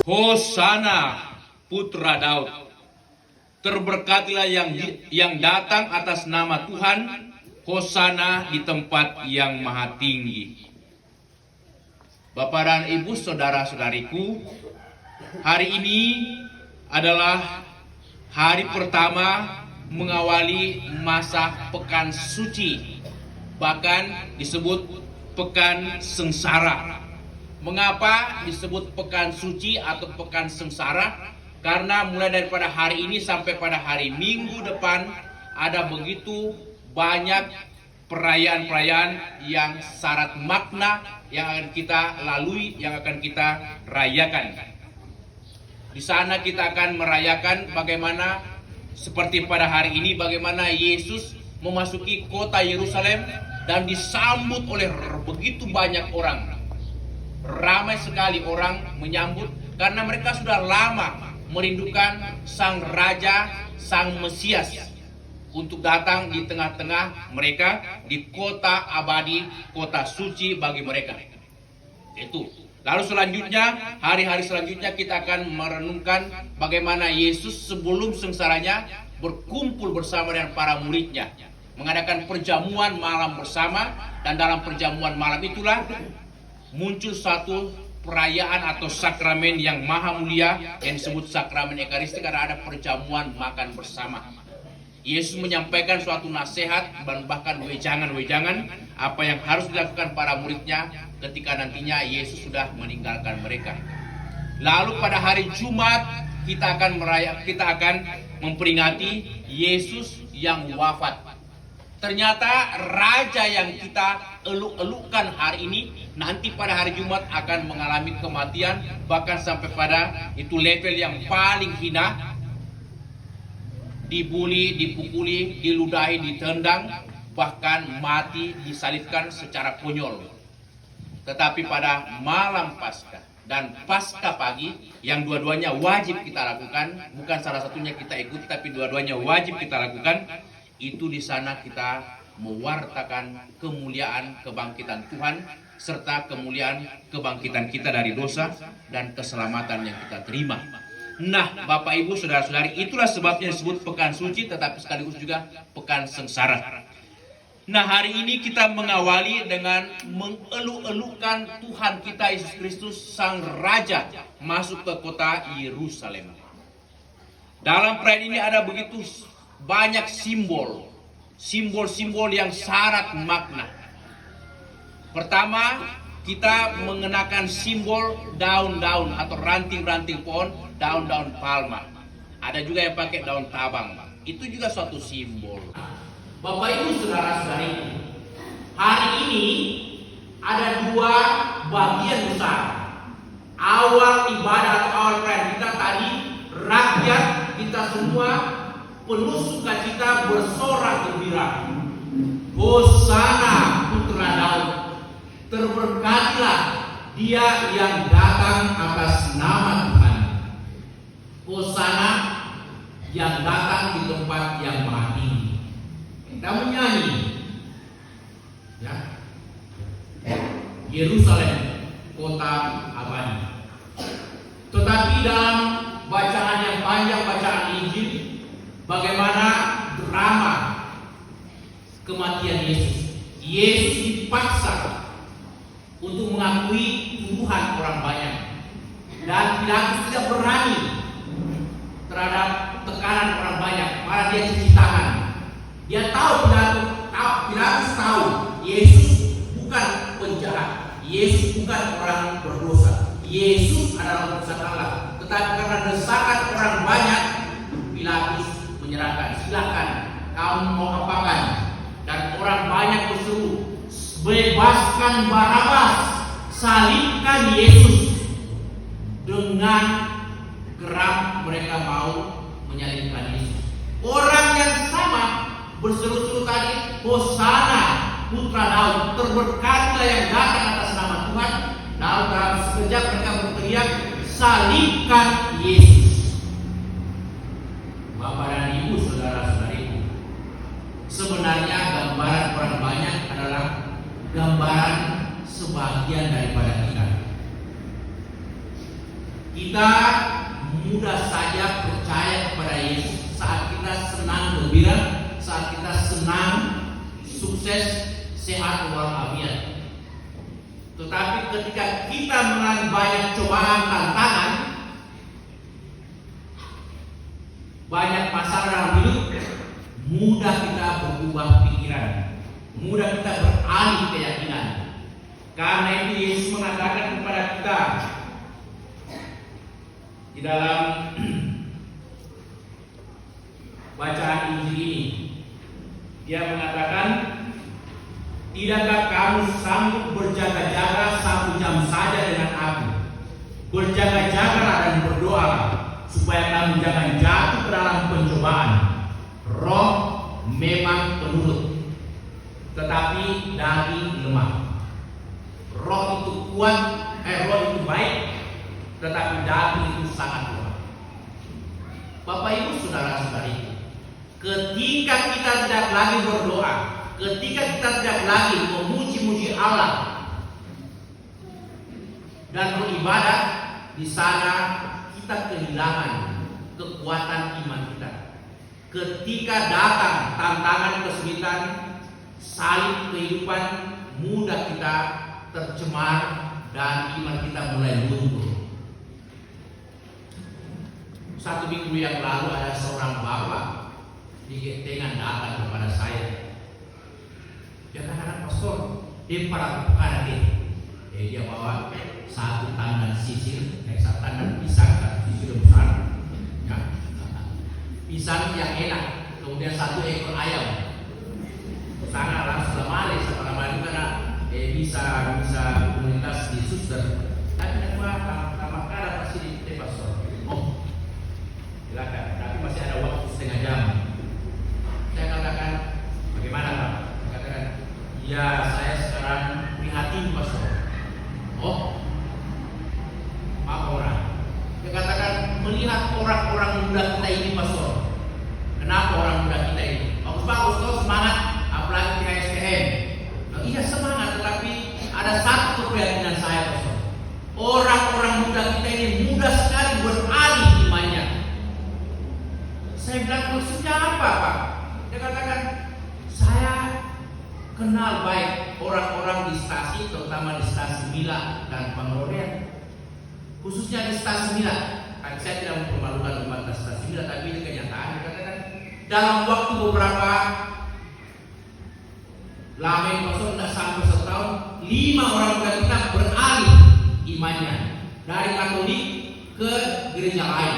Hosana putra Daud. Terberkatilah yang datang atas nama Tuhan. Hosana di tempat yang maha tinggi. Bapak dan Ibu, saudara-saudariku, hari ini adalah hari pertama mengawali masa pekan suci, bahkan disebut pekan sengsara. Mengapa disebut pekan suci atau pekan sengsara? Karena mulai daripada hari ini sampai pada hari Minggu depan ada begitu banyak perayaan-perayaan yang syarat makna yang akan kita lalui, yang akan kita rayakan. Di sana kita akan merayakan bagaimana seperti pada hari ini, bagaimana Yesus memasuki kota Yerusalem dan disambut oleh begitu banyak orang. Ramai sekali orang menyambut karena mereka sudah lama merindukan Sang Raja, Sang Mesias untuk datang di tengah-tengah mereka di kota abadi, kota suci bagi mereka. Itu. Lalu selanjutnya, hari-hari selanjutnya kita akan merenungkan bagaimana Yesus sebelum sengsaranya berkumpul bersama dengan para muridnya, mengadakan perjamuan malam bersama, dan dalam perjamuan malam itulah muncul satu perayaan atau sakramen yang maha mulia yang disebut sakramen Ekaristi, karena ada perjamuan makan bersama. Yesus menyampaikan suatu nasihat dan bahkan wejangan-wejangan apa yang harus dilakukan para muridnya ketika nantinya Yesus sudah meninggalkan mereka. Lalu pada hari Jumat kita akan memperingati Yesus yang wafat. Ternyata raja yang kita eluk-elukkan hari ini nanti pada hari Jumat akan mengalami kematian, bahkan sampai pada itu level yang paling hina, dibuli, dipukuli, diludahi, ditendang, bahkan mati disalibkan secara konyol. Tetapi pada malam Paskah dan Paskah pagi yang dua-duanya wajib kita lakukan, bukan salah satunya kita ikut, tapi dua-duanya wajib kita lakukan. Itu di sana kita mewartakan kemuliaan kebangkitan Tuhan serta kemuliaan kebangkitan kita dari dosa dan keselamatan yang kita terima. Nah, Bapak Ibu, saudara-saudari, itulah sebabnya disebut pekan suci tetapi sekaligus juga pekan sengsara. Nah, hari ini kita mengawali dengan mengeluk-elukan Tuhan kita Yesus Kristus Sang Raja masuk ke kota Yerusalem. Dalam perayaan ini ada begitu banyak simbol-simbol yang syarat makna. Pertama, kita mengenakan simbol daun-daun atau ranting-ranting pohon, daun-daun palma. Ada juga yang pakai daun tabang. Itu juga suatu simbol. Bapak Ibu, saudara-saudari, hari ini ada dua bagian besar. Awal ibadah atau awal perayaan kita tadi, rakyat kita semua penuh sukacita bersorak gembira. Hosana putra Daud. Terberkatilah dia yang datang atas nama Tuhan. Hosana yang datang di tempat yang maha tinggi. Kita menyanyi, ya, Yerusalem, kota abadi. Tetapi dalam bacaan yang panjang, bacaan Injil, bagaimana drama kematian Yesus. Yesus dipaksa untuk mengakui tuduhan orang banyak, dan Pilatus tidak berani terhadap tekanan orang banyak, malah dia cuci tangan. Dia tahu, Pilatus tahu Yesus bukan penjahat, Yesus bukan orang berdosa, Yesus adalah utusan Allah. Tetapi karena desakan orang banyak, Pilatus menyerahkan, silakan kamu mau apakan. Dan orang banyak berseru, bebaskan Barabas, salibkan Yesus. Dengan geram mereka mau menyalibkan Yesus. Orang yang sama berseru-seru tadi, Hosana putra Daud, terberkatilah yang datang atas nama Tuhan. Lalu dalam sekejap mereka berteriak, salibkan Yesus. Bapak dan Ibu, saudara-saudariku, sebenarnya gambaran orang banyak adalah gambaran sebagian daripada kita. Kita mudah saja percaya kepada Yesus saat kita senang gembira, saat kita senang, sukses, sehat walafiat. Tetapi ketika kita mengalami banyak cobaan, tantangan, banyak masalah dalam hidup, mudah kita berubah pikiran, mudah kita beralih keyakinan. Karena itu Yesus mengatakan kepada kita di dalam bacaan Injil ini, dia mengatakan, tidakkah kamu sanggup berjaga-jaga 1 jam saja dengan aku? Berjaga-jagalah dan berdoalah, supaya kamu jangan jatuh ke dalam pencobaan. Roh memang penurut, tetapi daging lemah. Roh itu kuat, roh itu baik, tetapi daging itu sangat lemah. Bapak Ibu saudara-saudari, ketika kita tidak lagi berdoa, ketika kita tidak lagi memuji-muji Allah dan beribadah, di sana kita kehilangan kekuatan iman kita. Ketika datang tantangan, kesulitan, salib kehidupan, mudah kita tercemar dan iman kita mulai luntur. 1 minggu yang lalu ada seorang bapak di Gentengan datang kepada saya. Dia katakan, pastor, dia para pekan dia bawa 1 tangan sisir, 1 tangan pisang, 1 sisir besar, ya, pisang yang enak, kemudian 1 ekor ayam. Sangat langsung lemari, sama lemari karena bisa komunitas di suster. Tapi kenapa tambah kalah masih di pastor? Oh, silakan. Tapi masih ada waktu setengah jam. Saya katakan, bagaimana Pak? Saya katakan, ya saya sekarang prihatin pastor. Oh, apa orang? Dia katakan, melihat orang-orang muda kita ini pastor. Kenapa orang muda kita ini? Bagus-bagus, kau semangat, apalagi di STM. Nah, iya semangat, tetapi ada satu keyakinan saya pastor. Orang-orang muda kita ini mudah sekali beralih imannya. Saya bilang, maksudnya apa Pak? Dia katakan, saya kenal baik orang-orang di stasi, terutama di stasi Mila dan Panglorean, khususnya di stasi Mila. Saya tidak mempermalukan umat stasi Mila, tapi ini kenyataan. Dia katakan, dalam waktu beberapa lama yang kosong, tidak sampai 1 tahun, 5 orang muda kita beralih imannya dari Katolik ke gereja lain.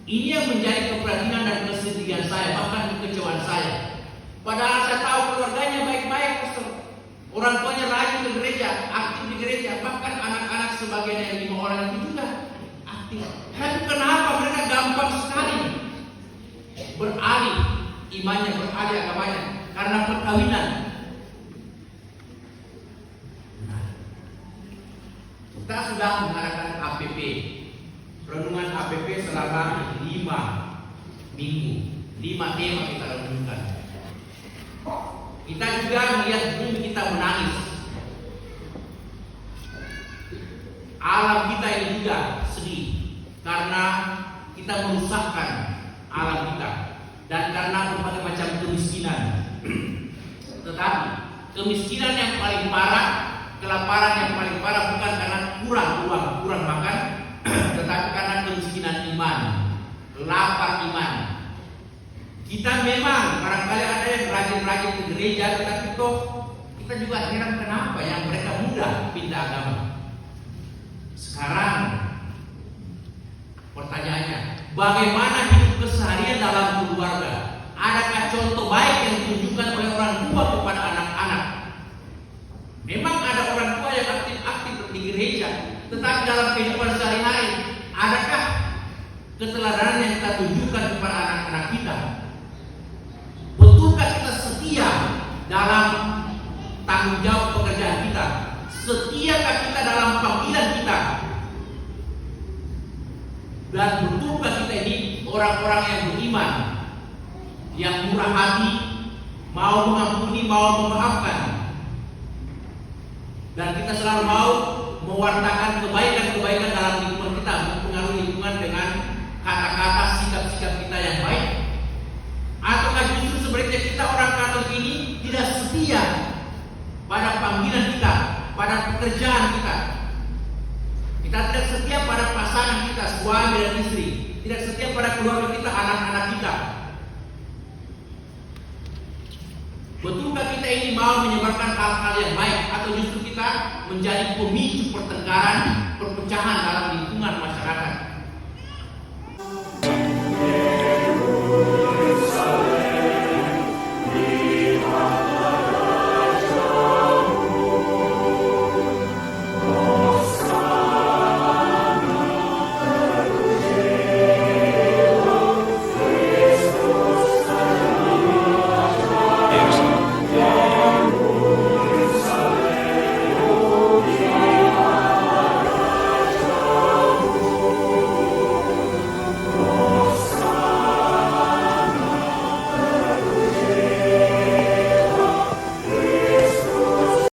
Ini yang menjadi keprihatinan dan kesedihan saya, bahkan kekecewaan saya. Padahal saya tahu keluarganya baik-baik, pastor. Orang tuanya rajin ke gereja, aktif di gereja, bahkan anak-anak sebagian yang 5 orang itu juga aktif. Tapi kenapa mereka gampang sekali beralih imannya, beralih agamanya? Karena perkawinan. Nah, kita sudah mengadakan APP, renungan APP selama 5 minggu, 5 tema kita renungkan. Kita juga melihat bumi kita menangis. Alam kita ini juga sedih karena kita merusakkan alam kita dan karena berbagai macam kemiskinan. Tetapi kemiskinan yang paling parah, kelaparan yang paling parah bukan karena kurang uang, kurang makan, tetapi karena kemiskinan iman, lapar iman. Kita memang barangkali ada yang rajin-rajin ke gereja, tetapi toh kita juga heran kenapa yang mereka mudah pindah agama. Sekarang pertanyaannya, bagaimana hidup keseharian dalam keluarga? Adakah contoh baik yang ditunjukkan oleh orang tua kepada anak-anak? Memang ada orang tua yang aktif-aktif di gereja, tetapi dalam kehidupan sehari-hari, adakah keteladanan yang kita tunjukkan kepada anak-anak kita? Betulkah kita setia dalam tanggung jawab pekerjaan kita? Setiakah kita dalam panggilan kita? Dan betulkah kita ini orang-orang yang beriman, yang murah hati, mau mengampuni, mau memaafkan, dan kita selalu mau mewartakan kebaikan-kebaikan dalam lingkungan kita, mempengaruhi lingkungan dengan kata-kata, sikap-sikap kita yang baik? Ataukah justru sebaliknya kita orang Katolik ini tidak setia pada panggilan kita, pada pekerjaan kita? Kita tidak setia pada pasangan kita, suami dan istri, tidak setia pada keluarga kita, anak-anak kita. Betulkah kita ini mau menyebarkan hal-hal yang baik, atau justru kita menjadi pemicu pertengkaran, perpecahan dalam lingkungan masyarakat